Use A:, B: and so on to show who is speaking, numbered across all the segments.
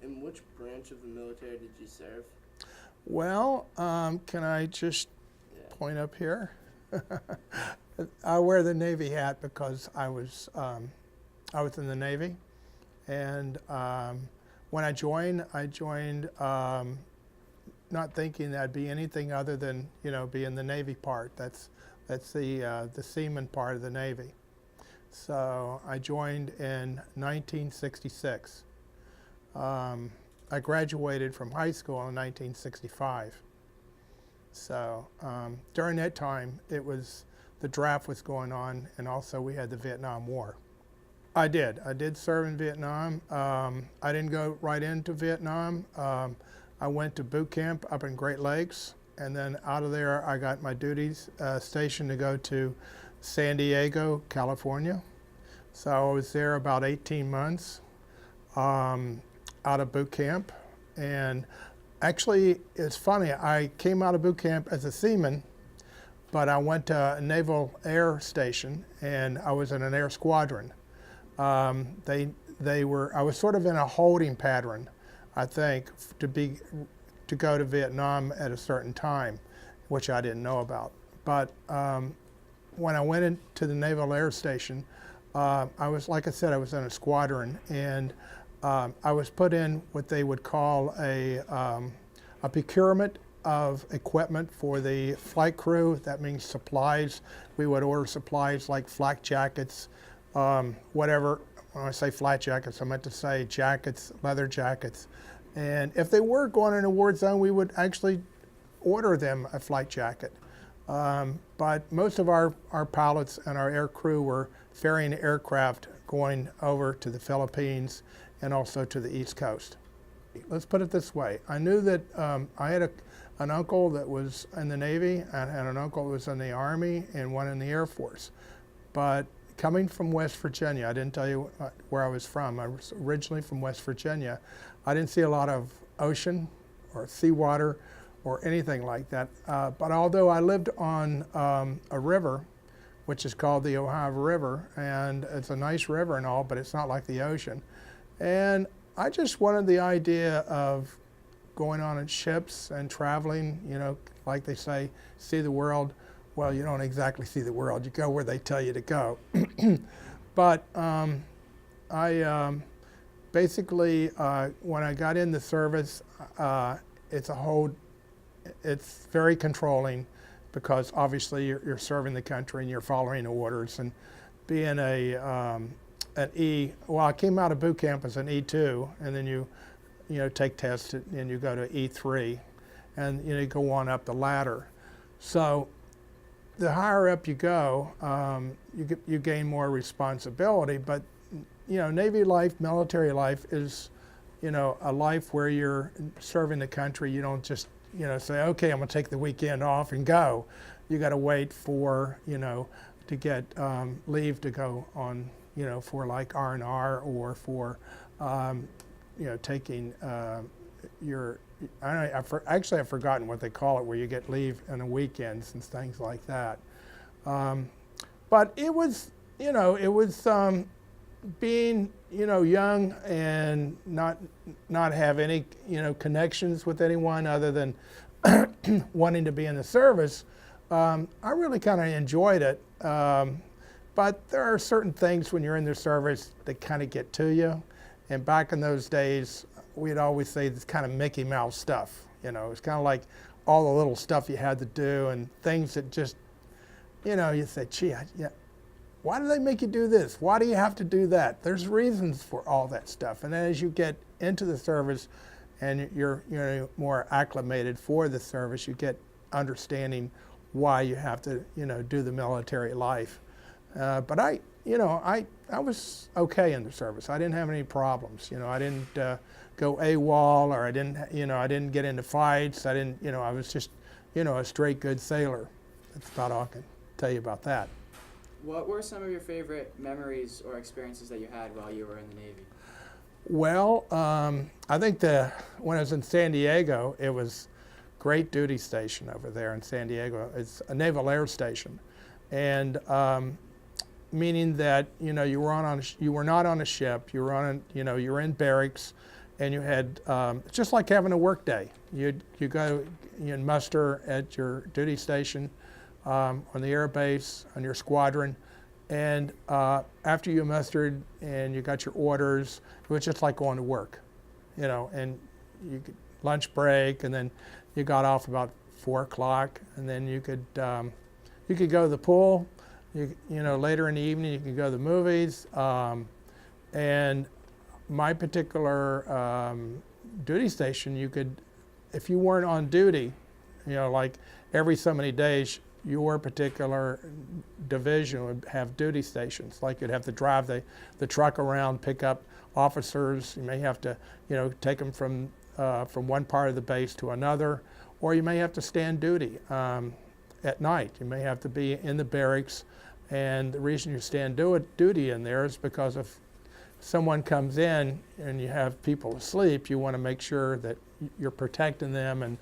A: In which branch of the military did you serve?
B: Well, can I just
A: Yeah.
B: point up here? I wear the Navy hat because I was in the Navy, and when I joined not thinking that'd be anything other than be in the Navy part. That's the seaman part of the Navy. So I joined in 1966. I graduated from high school in 1965. So during that time, the draft was going on, and also we had the Vietnam War. I did serve in Vietnam. I didn't go right into Vietnam. I went to boot camp up in Great Lakes, and then out of there I got my duties station to go to San Diego, California. So I was there about 18 months out of boot camp. And actually, it's funny, I came out of boot camp as a seaman, but I went to a Naval Air Station, and I was in an air squadron. I was sort of in a holding pattern, I think, to go to Vietnam at a certain time, which I didn't know about. But when I went into the Naval Air Station, like I said, I was in a squadron, and I was put in what they would call a procurement of equipment for the flight crew. That means supplies. We would order supplies like flak jackets, whatever. When I say flak jackets, I meant to say jackets, leather jackets. And if they were going in a war zone, we would actually order them a flight jacket. But most of our pilots and our air crew were ferrying aircraft going over to the Philippines and also to the East Coast. Let's put it this way. I knew that I had an uncle that was in the Navy, and an uncle that was in the Army, and one in the Air Force. But coming from West Virginia, I didn't tell you where I was from. I was originally from West Virginia. I didn't see a lot of ocean or seawater or anything like that. But although I lived on a river, which is called the Ohio River, and it's a nice river and all, but it's not like the ocean. And I just wanted the idea of going on ships and traveling, like they say, see the world. Well, you don't exactly see the world. You go where they tell you to go. But I basically, when I got in the service, it's very controlling, because obviously you're serving the country and you're following orders. And being I came out of boot camp as an E2, and then you take tests and you go to E3, and you go on up the ladder. So the higher up you go, you gain more responsibility. But Navy life, military life is a life where you're serving the country. You don't just say, okay, I'm going to take the weekend off and go. You got to wait for to get leave to go on for like R&R, or for taking actually I've forgotten what they call it, where you get leave on the weekends and things like that. But it was being young and not have any connections with anyone other than wanting to be in the service. I really kind of enjoyed it. But there are certain things when you're in the service that kind of get to you. And back in those days, we'd always say this kind of Mickey Mouse stuff. It's kind of like all the little stuff you had to do, and things that just, you say, gee, why do they make you do this? Why do you have to do that? There's reasons for all that stuff. And then as you get into the service and you're more acclimated for the service, you get understanding why you have to do the military life. But I was okay in the service. I didn't have any problems. I didn't go AWOL, or I didn't get into fights. I was just, a straight good sailor. That's about all I can tell you about that.
C: What were some of your favorite memories or experiences that you had while you were in the Navy?
B: Well, I think when I was in San Diego, it was great duty station over there in San Diego. It's a Naval Air Station, and meaning that you were not on a ship. You were on you were in barracks, and you had, just like having a work day. You go, you'd muster at your duty station on the air base, on your squadron, and after you mustered and you got your orders, it was just like going to work, you know, and you could lunch break, and then you got off about 4 o'clock, and then you could go to the pool. You know, later in the evening you could go to the movies, and my particular duty station, you could, if you weren't on duty, you know, like every so many days, your particular division would have duty stations. Like you'd have to drive the truck around, pick up officers. You may have to, you know, take them from one part of the base to another, or you may have to stand duty at night. You may have to be in the barracks, and the reason you stand duty in there is because if someone comes in and you have people asleep, you want to make sure that you're protecting them,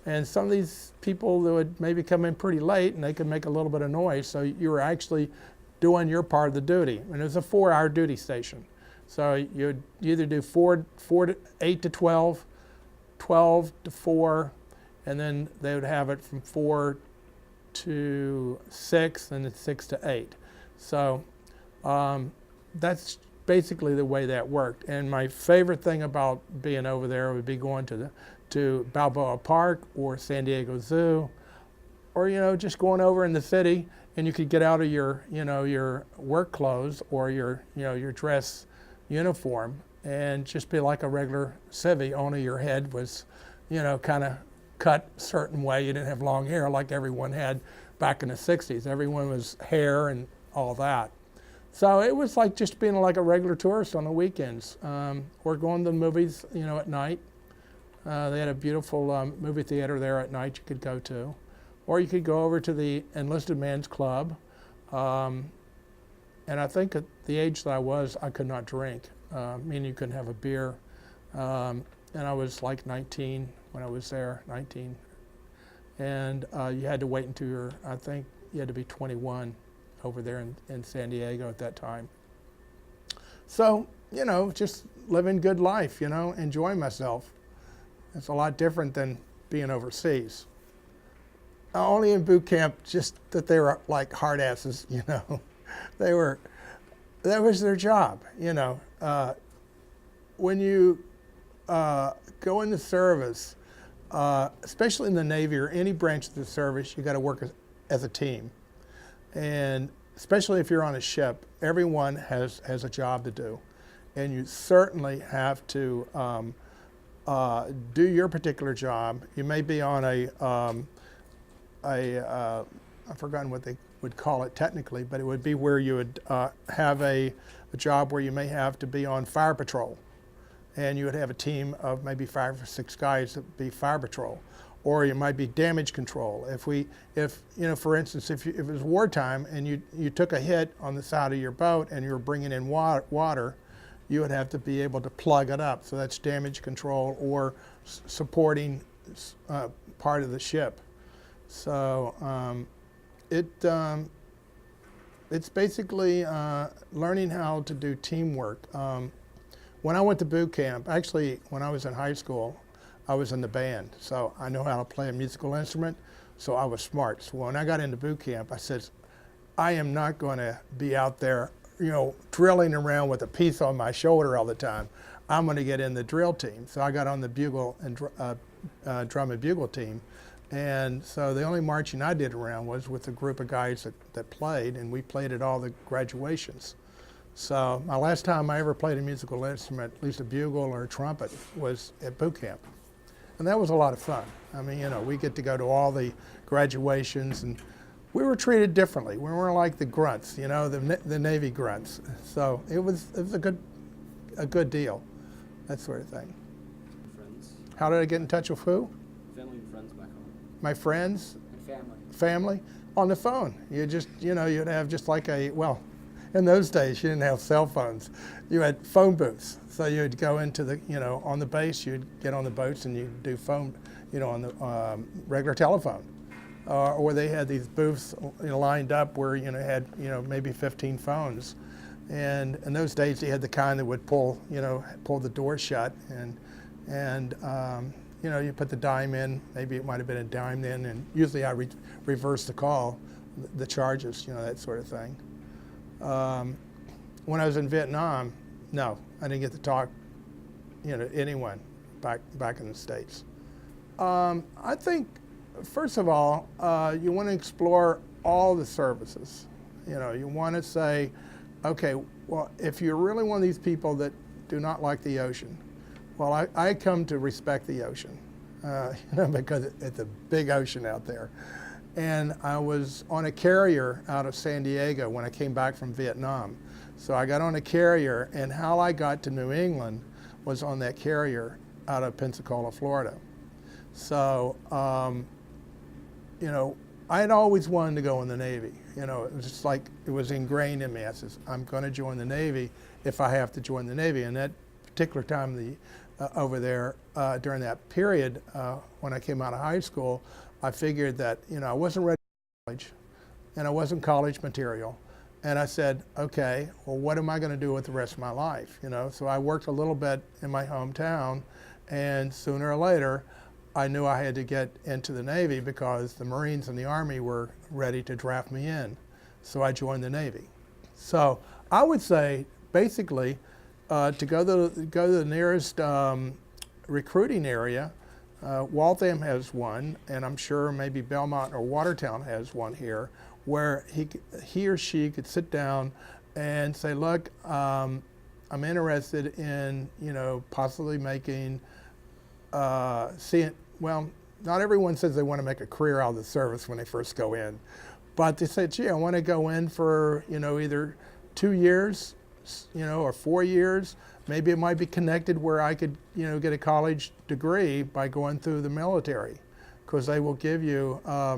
B: and some of these people that would maybe come in pretty late and they could make a little bit of noise, so you were actually doing your part of the duty. And it was a 4-hour duty station. So you'd either do 8 to 12, 12 to 4, and then they would have it from 4 to 6, and then 6 to 8. So that's basically the way that worked. And my favorite thing about being over there would be going to Balboa Park or San Diego Zoo, or, you know, just going over in the city, and you could get out of your, you know, your work clothes or your, you know, your dress uniform and just be like a regular civvy, only your head was, you know, kind of cut a certain way. You didn't have long hair like everyone had back in the 60s. Everyone was hair and all that. So it was like just being like a regular tourist on the weekends, or going to the movies, you know, at night. They had a beautiful movie theater there at night you could go to. Or you could go over to the Enlisted Man's Club. And I think at the age that I was, I could not drink, meaning you couldn't have a beer. And I was like 19 when I was there, 19. And you had to wait until I think you had to be 21 over there in San Diego at that time. So, you know, just living good life, you know, enjoying myself. It's a lot different than being overseas. Only in boot camp, just that they were like hard asses, you know. That was their job, you know. When you go in the service, especially in the Navy or any branch of the service, you got to work as a team. And especially if you're on a ship, everyone has a job to do. And you certainly have to do your particular job. You may be on I've forgotten what they would call it technically, but it would be where you would have a job where you may have to be on fire patrol. And you would have a team of maybe 5 or 6 guys that would be fire patrol. Or you might be damage control. If you know, for instance, if it was wartime and you took a hit on the side of your boat and you were bringing in water, you would have to be able to plug it up. So that's damage control or supporting part of the ship. So it's basically learning how to do teamwork. When I went to boot camp, actually when I was in high school, I was in the band, so I know how to play a musical instrument, so I was smart. So when I got into boot camp, I said, I am not going to be out there, you know, drilling around with a piece on my shoulder all the time. I'm going to get in the drill team. So I got on the bugle and drum and bugle team. And so the only marching I did around was with a group of guys that played, and we played at all the graduations. So my last time I ever played a musical instrument, at least a bugle or a trumpet, was at boot camp. And that was a lot of fun. I mean, you know, we get to go to all the graduations, and we were treated differently. We weren't like the grunts, you know, the Navy grunts. So it was a good deal, that sort of thing.
A: Friends.
B: How did I get in touch with who?
A: Family and friends back home.
B: My friends?
C: And family.
B: Family? On the phone. You just, you know, you'd have just like in those days, you didn't have cell phones. You had phone booths. So you'd go into the, you know, on the base, you'd get on the boats and you'd do phone, you know, on the regular telephone. Or they had these booths, you know, lined up where, you know, had, you know, maybe 15 phones. And in those days, he had the kind that would pull the door shut, and you put the dime in. Maybe it might have been a dime then, and usually I reverse the call, the charges, that sort of thing. When I was in Vietnam, no, I didn't get to talk, to anyone back in the States. I think, first of all, you want to explore all the services. You want to say, okay, well, if you're really one of these people that do not like the ocean, well, I come to respect the ocean, because it's a big ocean out there. And I was on a carrier out of San Diego when I came back from Vietnam. So I got on a carrier, and how I got to New England was on that carrier out of Pensacola, Florida. So, I had always wanted to go in the Navy. It was just like it was ingrained in me. I said, I'm going to join the Navy if I have to join the Navy. And that particular time over there, during that period, when I came out of high school, I figured that, I wasn't ready for college, and I wasn't college material. And I said, okay, well, what am I going to do with the rest of my life? So I worked a little bit in my hometown, and sooner or later, I knew I had to get into the Navy because the Marines and the Army were ready to draft me in. So I joined the Navy. So I would say, basically, to go to the nearest recruiting area, Waltham has one, and I'm sure maybe Belmont or Watertown has one here, where he or she could sit down and say, look, I'm interested in, possibly making, well, not everyone says they want to make a career out of the service when they first go in, but they say, gee, I want to go in for, either 2 years, or 4 years. Maybe it might be connected where I could, get a college degree by going through the military, because they will give you, I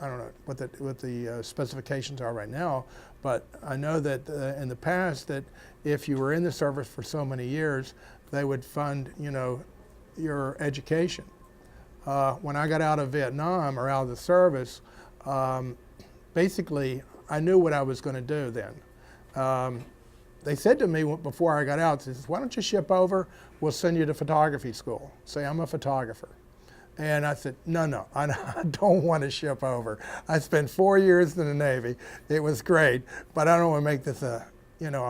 B: don't know what the specifications are right now, but I know that in the past that if you were in the service for so many years, they would fund, your education. When I got out of Vietnam or out of the service, basically I knew what I was going to do then. They said to me before I got out, they said, why don't you ship over? We'll send you to photography school. Say, I'm a photographer. And I said, no, I don't want to ship over. I spent 4 years in the Navy. It was great, but I don't want to make this a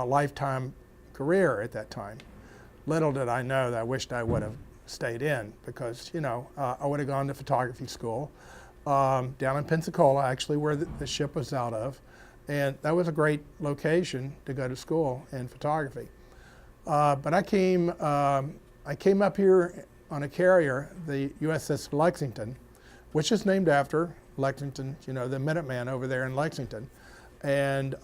B: lifetime career at that time. Little did I know that I wished I would have stayed in, because, I would have gone to photography school down in Pensacola, actually, where the ship was out of. And that was a great location to go to school in photography. But I came up here on a carrier, the USS Lexington, which is named after Lexington, the Minuteman over there in Lexington. And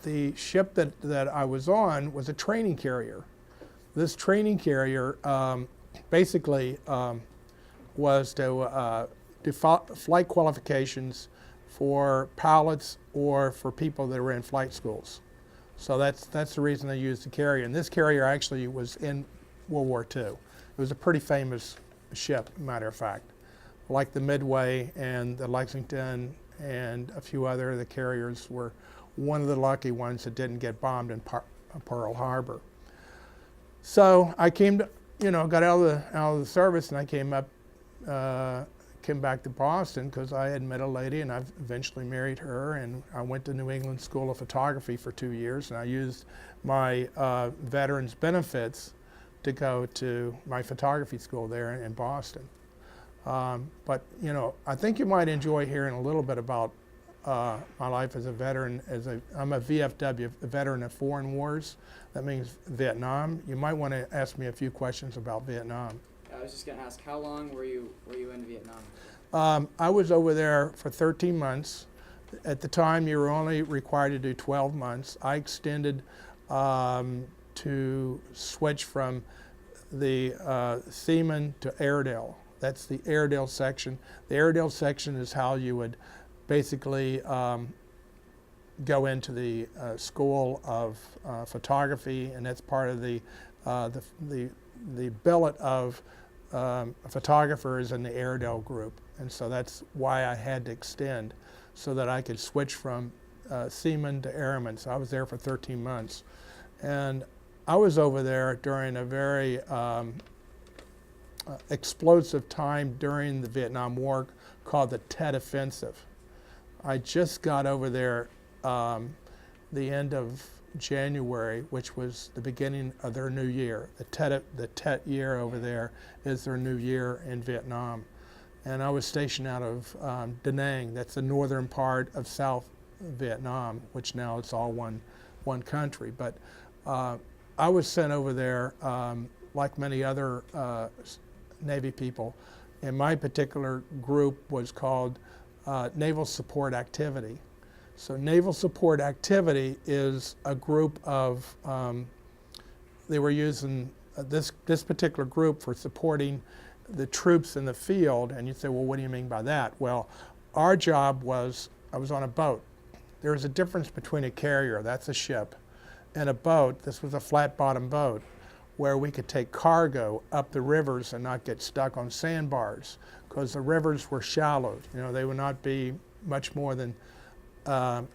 B: the ship that I was on was a training carrier. This training carrier basically was to do flight qualifications for pilots or for people that were in flight schools. So that's the reason they used the carrier. And this carrier actually was in World War II. It was a pretty famous ship, matter of fact. Like the Midway and the Lexington and a few other of the carriers were one of the lucky ones that didn't get bombed in Pearl Harbor. So I got out of the service, and I came back to Boston because I had met a lady, and I eventually married her, and I went to New England School of Photography for 2 years, and I used my veterans benefits to go to my photography school there in Boston. But I think you might enjoy hearing a little bit about my life as a veteran. I'm a VFW, a veteran of foreign wars. That means Vietnam. You might want to ask me a few questions about Vietnam.
C: I was just going to ask, how long were you in Vietnam?
B: I was over there for 13 months. At the time, you were only required to do 12 months. I extended to switch from the Seaman to Airedale. That's the Airedale section. The Airedale section is how you would basically go into the School of Photography, and that's part of the billet of photographers in the Airedale group. And so that's why I had to extend, so that I could switch from seaman to airman, so I was there for 13 months. And I was over there during a very explosive time during the Vietnam War called the Tet Offensive. I just got over there the end of January, which was the beginning of their new year. The Tet year over there is their new year in Vietnam. And I was stationed out of Da Nang. That's the northern part of South Vietnam, which now it's all one country. But I was sent over there, like many other Navy people. And my particular group was called Naval Support Activity. So Naval Support Activity is a group of, they were using this particular group for supporting the troops in the field. And you'd say, well, what do you mean by that? Well, our job was, I was on a boat. There's a difference between a carrier, that's a ship, and a boat. This was a flat bottom boat where we could take cargo up the rivers and not get stuck on sandbars, because the rivers were shallow. You know, they would not be much more than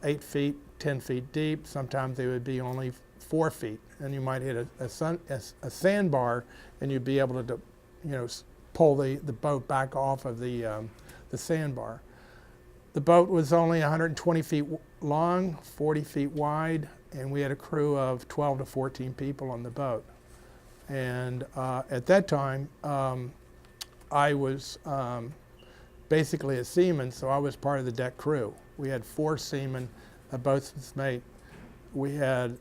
B: 8 feet, 10 feet deep. Sometimes they would be only 4 feet, and you might hit a sandbar, and you'd be able to, you know, pull the boat back off of the sandbar. The boat was only 120 feet long, 40 feet wide, and we had a crew of 12 to 14 people on the boat. And at that time, I was basically a seaman, so I was part of the deck crew. We had 4 seamen, a boatswain's mate. We had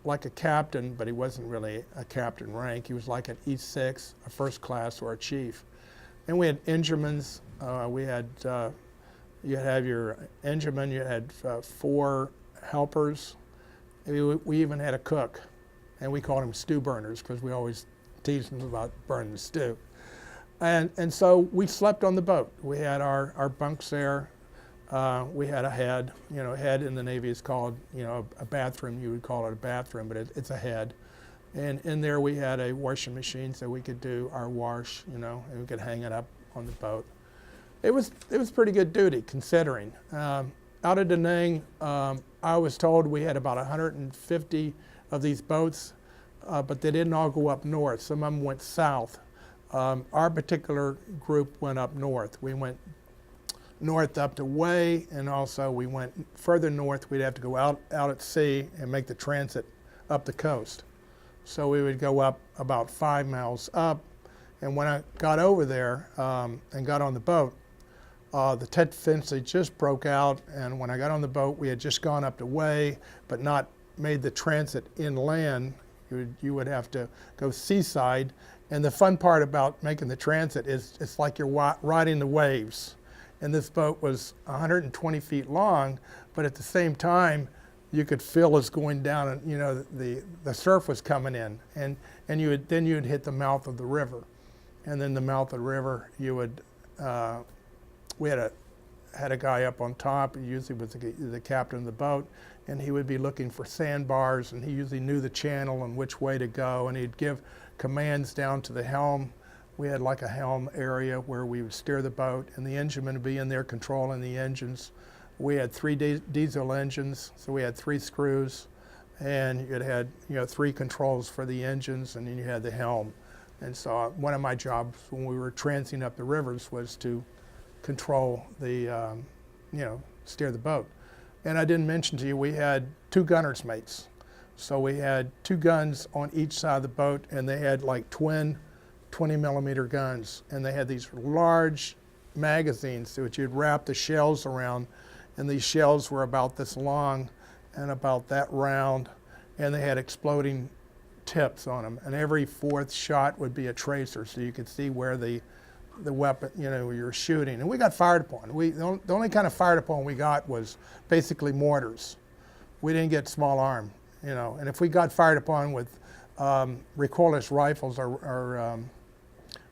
B: like a captain, but he wasn't really a captain rank. He was like an E6, a first class, or a chief. And we had enginemans. You'd have your engineman, you had 4 helpers. We even had a cook, and we called them stew burners because we always teased them about burning the stew. And so we slept on the boat. We had our bunks there. We had a head. You know, a head in the Navy is called, you know, a bathroom. You would call it a bathroom, but it's a head. And in there we had a washing machine so we could do our wash, you know, and we could hang it up on the boat. It was pretty good duty considering. Out of Da Nang, I was told we had about 150 of these boats, but they didn't all go up north. Some of them went south. Our particular group went up north. We went north up to Way, and also we went further north. We'd have to go out at sea and make the transit up the coast. So we would go up about 5 miles up, and when I got over there and got on the boat, the Tet Offensive just broke out, and when I got on the boat, we had just gone up to Way, but not made the transit inland. You would have to go seaside, and the fun part about making the transit is it's like you're riding the waves. And this boat was 120 feet long, but at the same time, you could feel us going down, and you know the surf was coming in, and you'd hit the mouth of the river, and then the mouth of the river you would. We had a guy up on top. He usually was the captain of the boat, and he would be looking for sandbars, and he usually knew the channel and which way to go, and he'd give commands down to the helm. We had like a helm area where we would steer the boat, and the engineman would be in there controlling the engines. We had 3 diesel engines, so we had 3 screws, and you had 3 controls for the engines, and then you had the helm. And so one of my jobs when we were transing up the rivers was to control the, steer the boat. And I didn't mention to you, we had 2 gunner's mates. So we had 2 guns on each side of the boat, and they had like twin 20-millimeter guns, and they had these large magazines which you'd wrap the shells around, and these shells were about this long and about that round, and they had exploding tips on them, and every 4th shot would be a tracer, so you could see where the weapon, you're shooting. And we got fired upon. The only kind of fired upon we got was basically mortars. We didn't get small arm, and if we got fired upon with recoilless rifles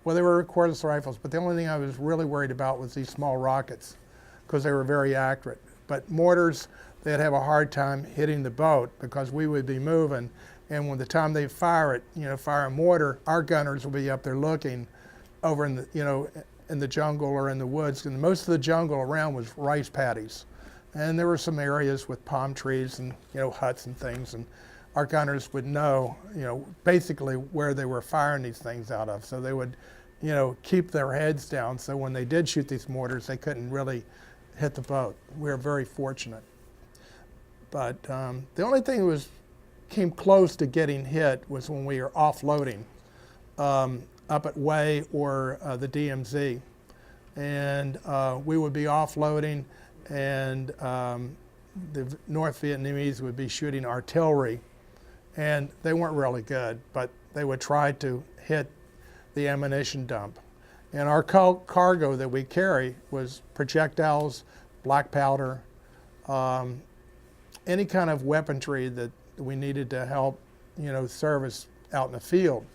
B: well, they were recoilless rifles, but the only thing I was really worried about was these small rockets because they were very accurate. But mortars, they'd have a hard time hitting the boat because we would be moving, and when the time they fire it, fire a mortar, our gunners will be up there looking over in the, in the jungle or in the woods, and most of the jungle around was rice paddies. And there were some areas with palm trees and, huts and things, and our gunners would know, basically where they were firing these things out of. So they would, keep their heads down, so when they did shoot these mortars, they couldn't really hit the boat. We were very fortunate. But the only thing that came close to getting hit was when we were offloading up at Way or the DMZ. And we would be offloading, and the North Vietnamese would be shooting artillery. And they weren't really good, but they would try to hit the ammunition dump. And our cargo that we carry was projectiles, black powder, any kind of weaponry that we needed to help, service out in the field.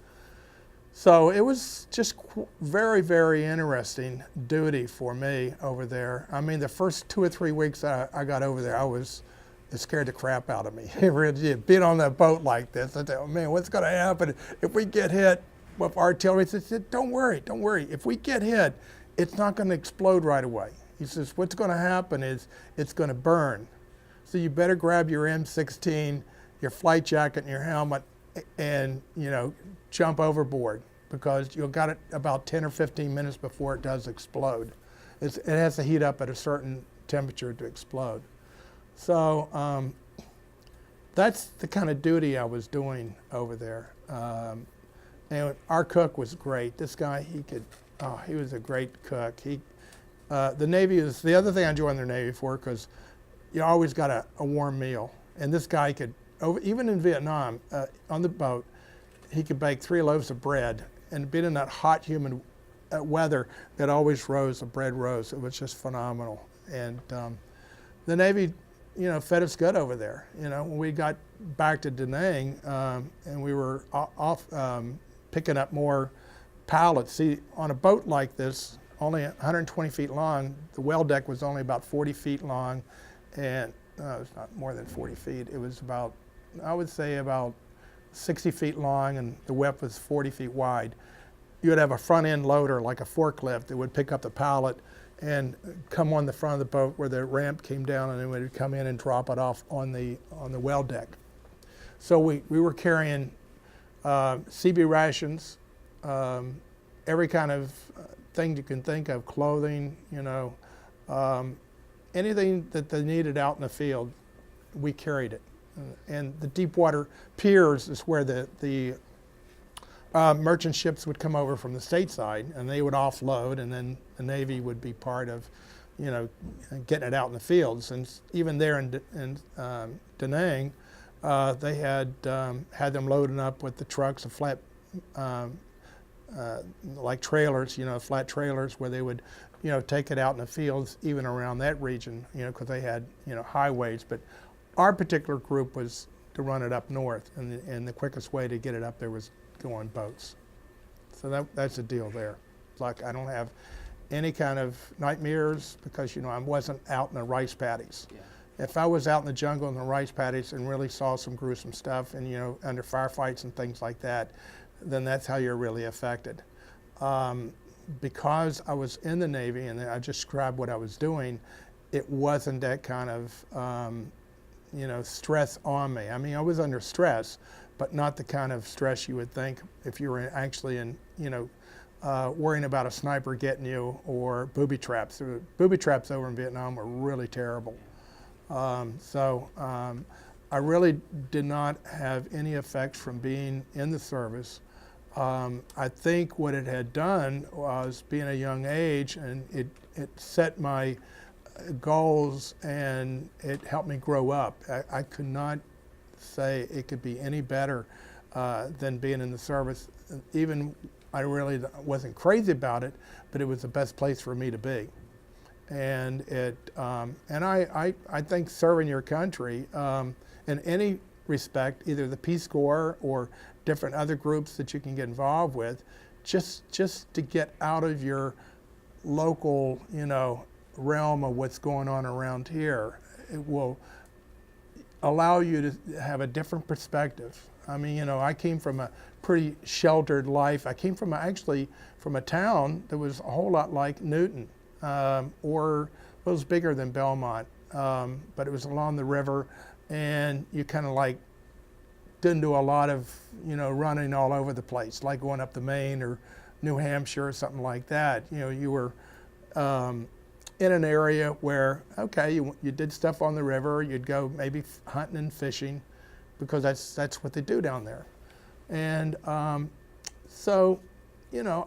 B: So it was just very, very interesting duty for me over there. I mean, the first 2 or 3 weeks that I got over there, it scared the crap out of me. It really did. Being on that boat like this, I thought, oh man, what's going to happen if we get hit with artillery? He said, don't worry. If we get hit, it's not going to explode right away. He says, what's going to happen is it's going to burn. So you better grab your M16, your flight jacket, and your helmet, and jump overboard, because you'll got it about 10 or 15 minutes before it does explode. It has to heat up at a certain temperature to explode. So that's the kind of duty I was doing over there. And our cook was great. This guy, he was a great cook. The Navy is the other thing I joined the Navy for, because you always got a warm meal. And this guy could, even in Vietnam, on the boat, he could bake 3 loaves of bread, and being in that hot, humid weather, that always rose, the bread rose. It was just phenomenal. And the Navy, fed us good over there. When we got back to Da Nang, and we were off picking up more pallets. See, on a boat like this, only 120 feet long, the well deck was only about 40 feet long, and it's not more than 40 feet. It was about, I would say about 60 feet long, and the width was 40 feet wide. You would have a front end loader, like a forklift, that would pick up the pallet and come on the front of the boat where the ramp came down, and it would come in and drop it off on the well deck. So we were carrying CB rations, every kind of thing you can think of, clothing, anything that they needed out in the field, we carried it. And the deep water piers is where the merchant ships would come over from the stateside, and they would offload, and then the Navy would be part of, getting it out in the fields. And even there in Da Nang, they had them loading up with the trucks of flat, like trailers, flat trailers, where they would, take it out in the fields, even around that region, because they had, highways. But our particular group was to run it up north, and the quickest way to get it up there was go on boats. So that's the deal there. It's like I don't have any kind of nightmares, because I wasn't out in the rice paddies.
C: Yeah.
B: If I was out in the jungle in the rice paddies and really saw some gruesome stuff, and under firefights and things like that, then that's how you're really affected. Because I was in the Navy and I just described what I was doing, it wasn't that kind of stress on me. I mean, I was under stress, but not the kind of stress you would think if you were actually in, worrying about a sniper getting you, or booby traps. Booby traps over in Vietnam were really terrible. I really did not have any effects from being in the service. I think what it had done was, being a young age, and it set my goals, and it helped me grow up. I could not say it could be any better than being in the service. Even I really wasn't crazy about it, but it was the best place for me to be. And I think serving your country in any respect, either the Peace Corps or different other groups that you can get involved with, just to get out of your local, realm of what's going on around here, it will allow you to have a different perspective. I mean, I came from a pretty sheltered life. I came actually from a town that was a whole lot like Newton, or was bigger than Belmont. but it was along the river, and you kind of like didn't do a lot of, running all over the place, like going up to Maine or New Hampshire or something like that. You were in an area where, okay, you did stuff on the river, you'd go maybe hunting and fishing, because that's what they do down there. And so,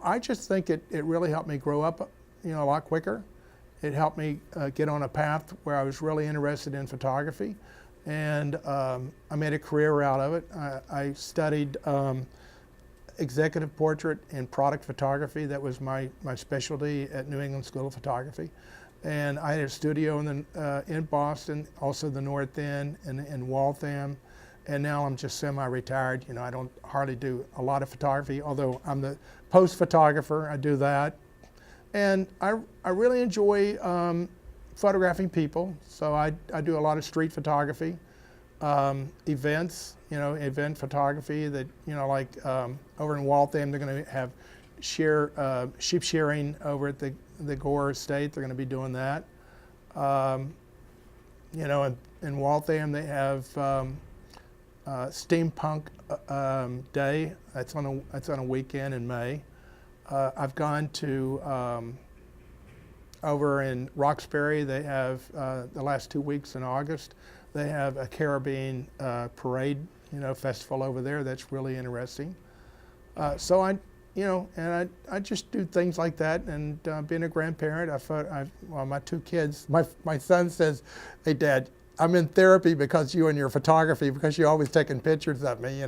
B: I just think it really helped me grow up, a lot quicker. It helped me get on a path where I was really interested in photography, and I made a career out of it. I studied executive portrait and product photography. That was my specialty at New England School of Photography. And I had a studio in Boston, also the North End, and in Waltham. And now I'm just semi-retired. I don't hardly do a lot of photography, although I'm the post photographer. I do that. And I really enjoy photographing people. So I do a lot of street photography, events, event photography that, like over in Waltham, they're going to have sheep shearing over at the Gore Estate. They're going to be doing that. In Waltham, they have Steampunk Day. That's on a weekend in May. I've gone to over in Roxbury. They have the last 2 weeks in August. They have a Caribbean parade, festival over there. That's really interesting. So I just do things like that. And being a grandparent, my 2 kids. My son says, "Hey, Dad, I'm in therapy because you and your photography, because you're always taking pictures of me,"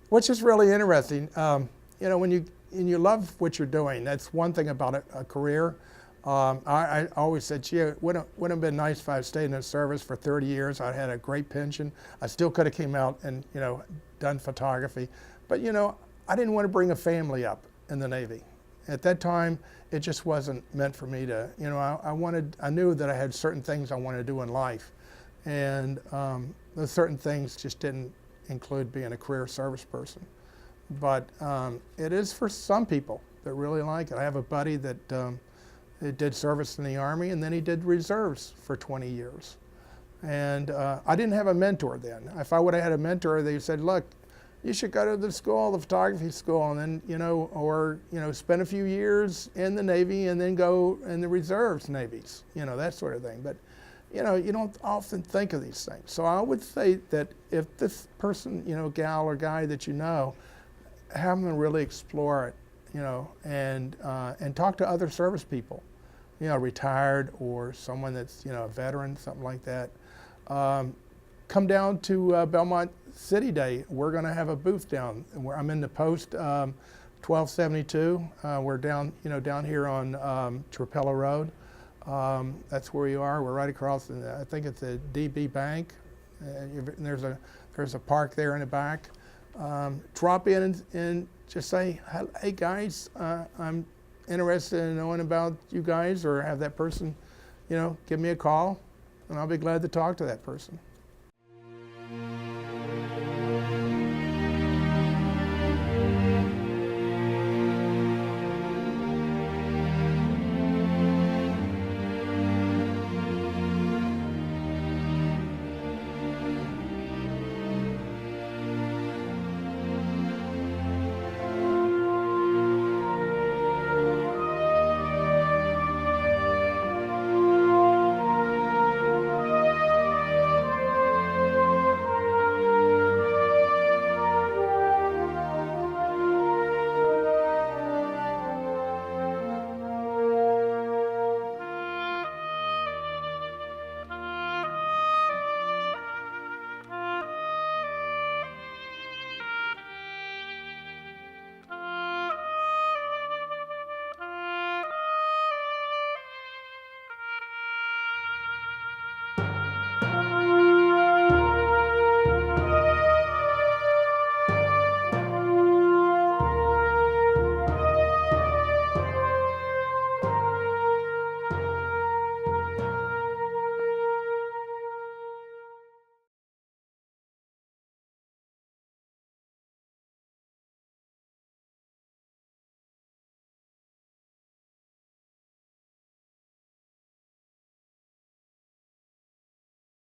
B: which is really interesting. When you love what you're doing, that's one thing about a career. I always said, gee, it would have been nice if I had stayed in the service for 30 years. I had a great pension. I still could have came out and, done photography. But, I didn't want to bring a family up in the Navy. At that time, it just wasn't meant for me to, I knew that I had certain things I wanted to do in life. And those certain things just didn't include being a career service person. But it is for some people that really like it. I have a buddy that did service in the Army, and then he did reserves for 20 years. And I didn't have a mentor then. If I would have had a mentor, they said, look, you should go to the photography school, and then, spend a few years in the Navy and then go in the reserves navies, that sort of thing. But, you don't often think of these things. So I would say that if this person, gal or guy that have them really explore it, and talk to other service people, retired or someone that's, a veteran, something like that. Come down to Belmont City Day. We're going to have a booth down where I'm in the post 1272. We're down here on Trapella Road. That's where we are. We're right across, I think it's a DB Bank. There's a park there in the back. Drop in and just say, hey guys, I'm interested in knowing about you guys, or have that person, give me a call, and I'll be glad to talk to that person.